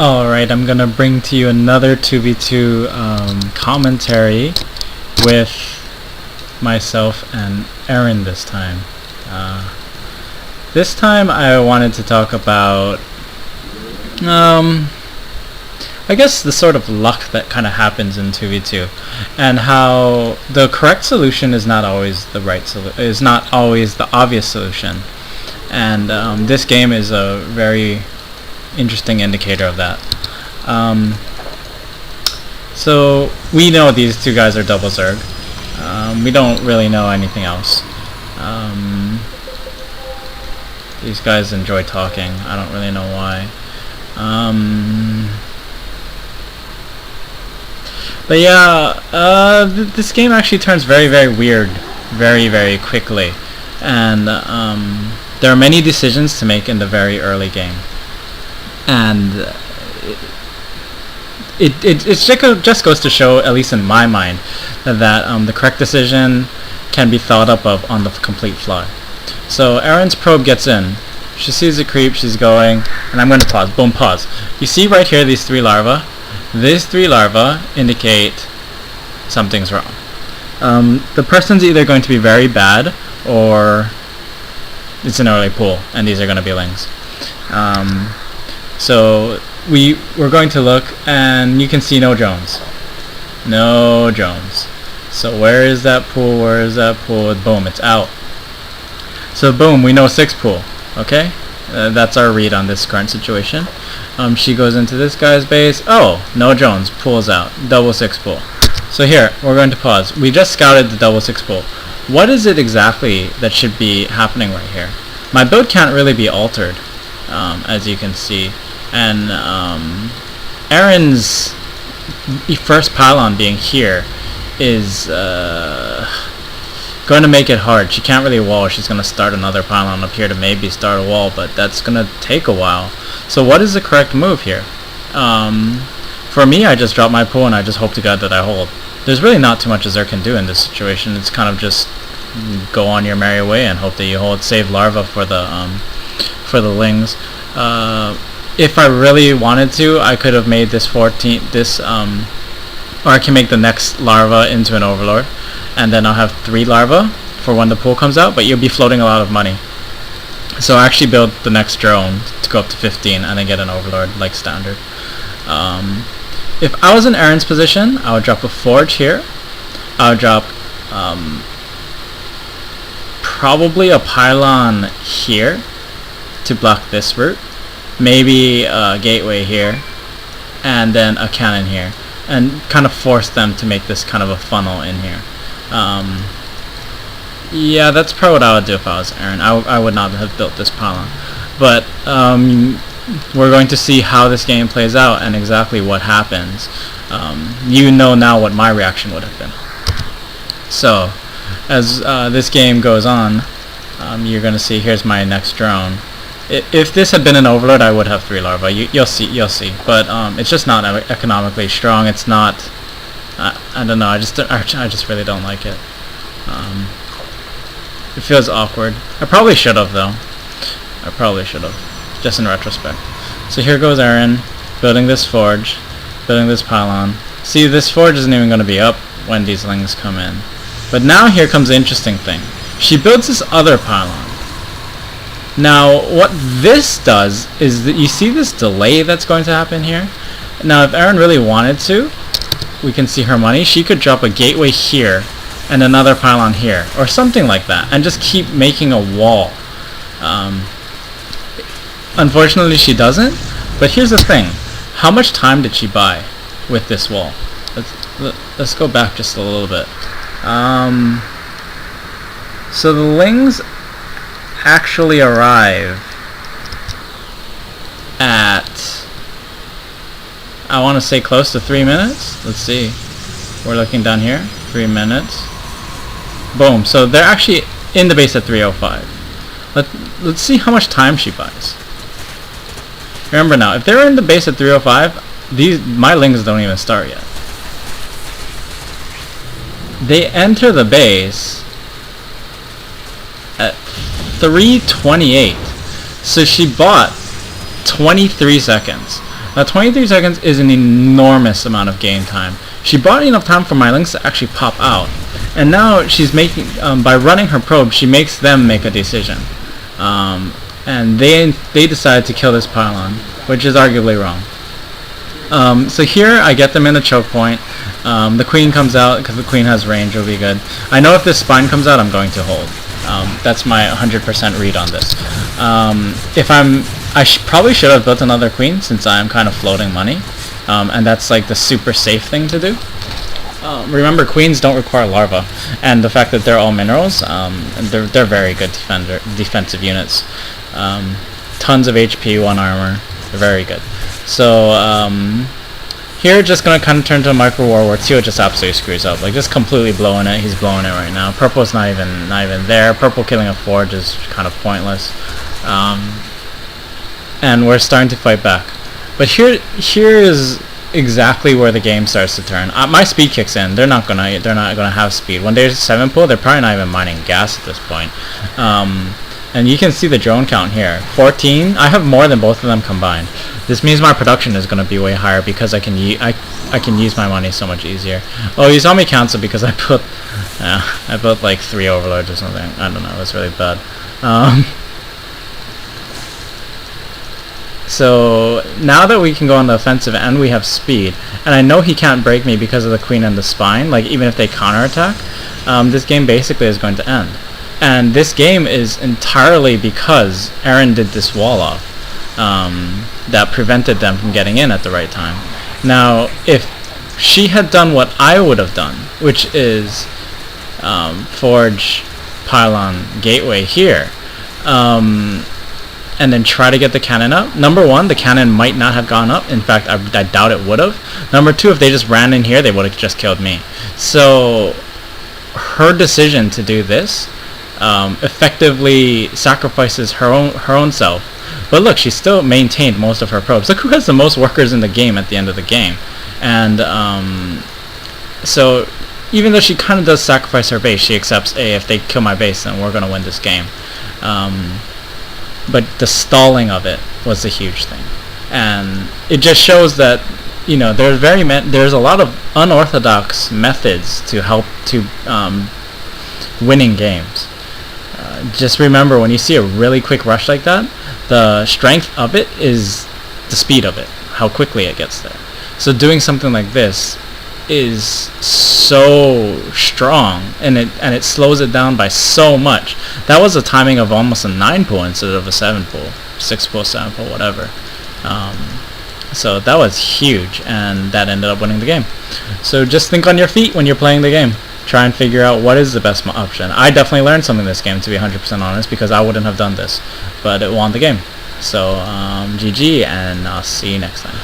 Alright, I'm gonna bring to you another 2v2 commentary with myself and Aaron this time. This time I wanted to talk about I guess the sort of luck that kind of happens in 2v2 and how the correct solution is not always the is not always the obvious solution, and this game is a very interesting indicator of that. So we know these two guys are double Zerg. We don't really know anything else. These guys enjoy talking. I don't really know why. But yeah, this game actually turns very, very weird very, very quickly, and there are many decisions to make in the very early game, and it just goes to show, at least in my mind, that the correct decision can be thought up of on the complete fly. So Aaron's probe gets in. She sees a creep, she's going, and I'm going to pause. Boom, pause. You see right here these three larvae? These three larvae indicate something's wrong. The person's either going to be very bad, or it's an early pool, and these are going to be lings. So we're going to look, and you can see no Jones. No Jones. So where is that pool? Where is that pool? Boom, it's out. So boom, we know 6 pool. Okay? That's our read on this current situation. She goes into this guy's base. Oh, no Jones. Pool's out. Double 6 pool. So here, we're going to pause. We just scouted the double 6 pool. What is it exactly that should be happening right here? My build can't really be altered, as you can see. And Aaron's first pylon being here is going to make it hard. She can't really wall. She's going to start another pylon up here to maybe start a wall, but that's going to take a while. So what is the correct move here? For me, I just drop my pool and I just hope to God that I hold. There's really not too much Azure can do in this situation. It's kind of just go on your merry way and hope that you hold. Save larva for the lings. If I really wanted to, I could have made this or I can make the next larva into an overlord, and then I'll have 3 larvae for when the pool comes out, but you'll be floating a lot of money. So I actually build the next drone to go up to 15 and then get an overlord like standard. If I was in Aaron's position, I would drop a forge here. I would drop probably a pylon here to block this route. Maybe a gateway here, and then a cannon here, and kind of force them to make this kind of a funnel in here. Yeah, that's probably what I would do if I was Aaron. I would not have built this pylon. But we're going to see how this game plays out and exactly what happens. You know now what my reaction would have been. So, as this game goes on, you're going to see, here's my next drone. If this had been an overlord, I would have 3 larvae. You'll see. But it's just not economically strong. It's not. I don't know. I just really don't like it. It feels awkward. I probably should have, though. I probably should have, just in retrospect. So here goes Aaron, building this forge, building this pylon. See, this forge isn't even going to be up when these lings come in. But now here comes the interesting thing. She builds this other pylon. Now, what this does is that you see this delay that's going to happen here. Now, if Aaron really wanted to, we can see her money. She could drop a gateway here and another pylon here, or something like that, and just keep making a wall. Unfortunately, she doesn't. But here's the thing: how much time did she buy with this wall? Let's go back just a little bit. So the lings actually arrive at, I want to say, close to 3 minutes. Let's see. We're looking down here. 3 minutes. Boom. So they're actually in the base at 3:05. Let's see how much time she buys. Remember now, if they're in the base at 3:05, my lings don't even start yet. They enter the base at 3:28. So she bought 23 seconds. Now 23 seconds is an enormous amount of game time. She bought enough time for my links to actually pop out. And now she's making, by running her probe, she makes them make a decision. And they decide to kill this pylon, which is arguably wrong. So here I get them in the choke point. The queen comes out because the queen has range. It'll be good. I know if this spine comes out, I'm going to hold. That's my 100% read on this. I probably should have built another queen since I'm kind of floating money, and that's like the super safe thing to do. Remember, queens don't require larva, and the fact that they're all minerals, and they're very good defensive units. Tons of HP, 1 armor, they're very good. So here, just gonna kind of turn to a micro war where Teal just absolutely screws up, like just completely blowing it. He's blowing it right now. Purple's not even there. Purple killing a forge is kind of pointless, and we're starting to fight back. But here is exactly where the game starts to turn. My speed kicks in. They're not gonna have speed when there's 7 pull. They're probably not even mining gas at this point. And you can see the drone count here, 14. I have more than both of them combined. This means my production is going to be way higher because I can use my money so much easier. Oh, you saw me cancel because I built like 3 overlords or something. I don't know. That's really bad. So now that we can go on the offensive and we have speed, and I know he can't break me because of the queen and the spine. Like even if they counterattack, this game basically is going to end. And this game is entirely because Aaron did this wall off that prevented them from getting in at the right time. Now, if she had done what I would have done, which is forge pylon gateway here, and then try to get the cannon up. Number 1, the cannon might not have gone up. In fact, I doubt it would have. Number 2, if they just ran in here, they would have just killed me. So her decision to do this effectively sacrifices her own self. But look, she still maintained most of her probes. Look who has the most workers in the game at the end of the game. And so even though she kind of does sacrifice her base, she accepts, hey, if they kill my base, then we're going to win this game. But the stalling of it was a huge thing. And it just shows that, you know, there's a lot of unorthodox methods to help to winning games. Just remember, when you see a really quick rush like that, the strength of it is the speed of it, how quickly it gets there. So doing something like this is so strong, and it slows it down by so much. That was a timing of almost a 9 pull instead of a 7 pull, 6 pull, 7 pull, whatever. So that was huge, and that ended up winning the game. So just think on your feet when you're playing the game. Try and figure out what is the best option. I definitely learned something in this game, to be 100% honest, because I wouldn't have done this, but it won the game. So GG, and I'll see you next time.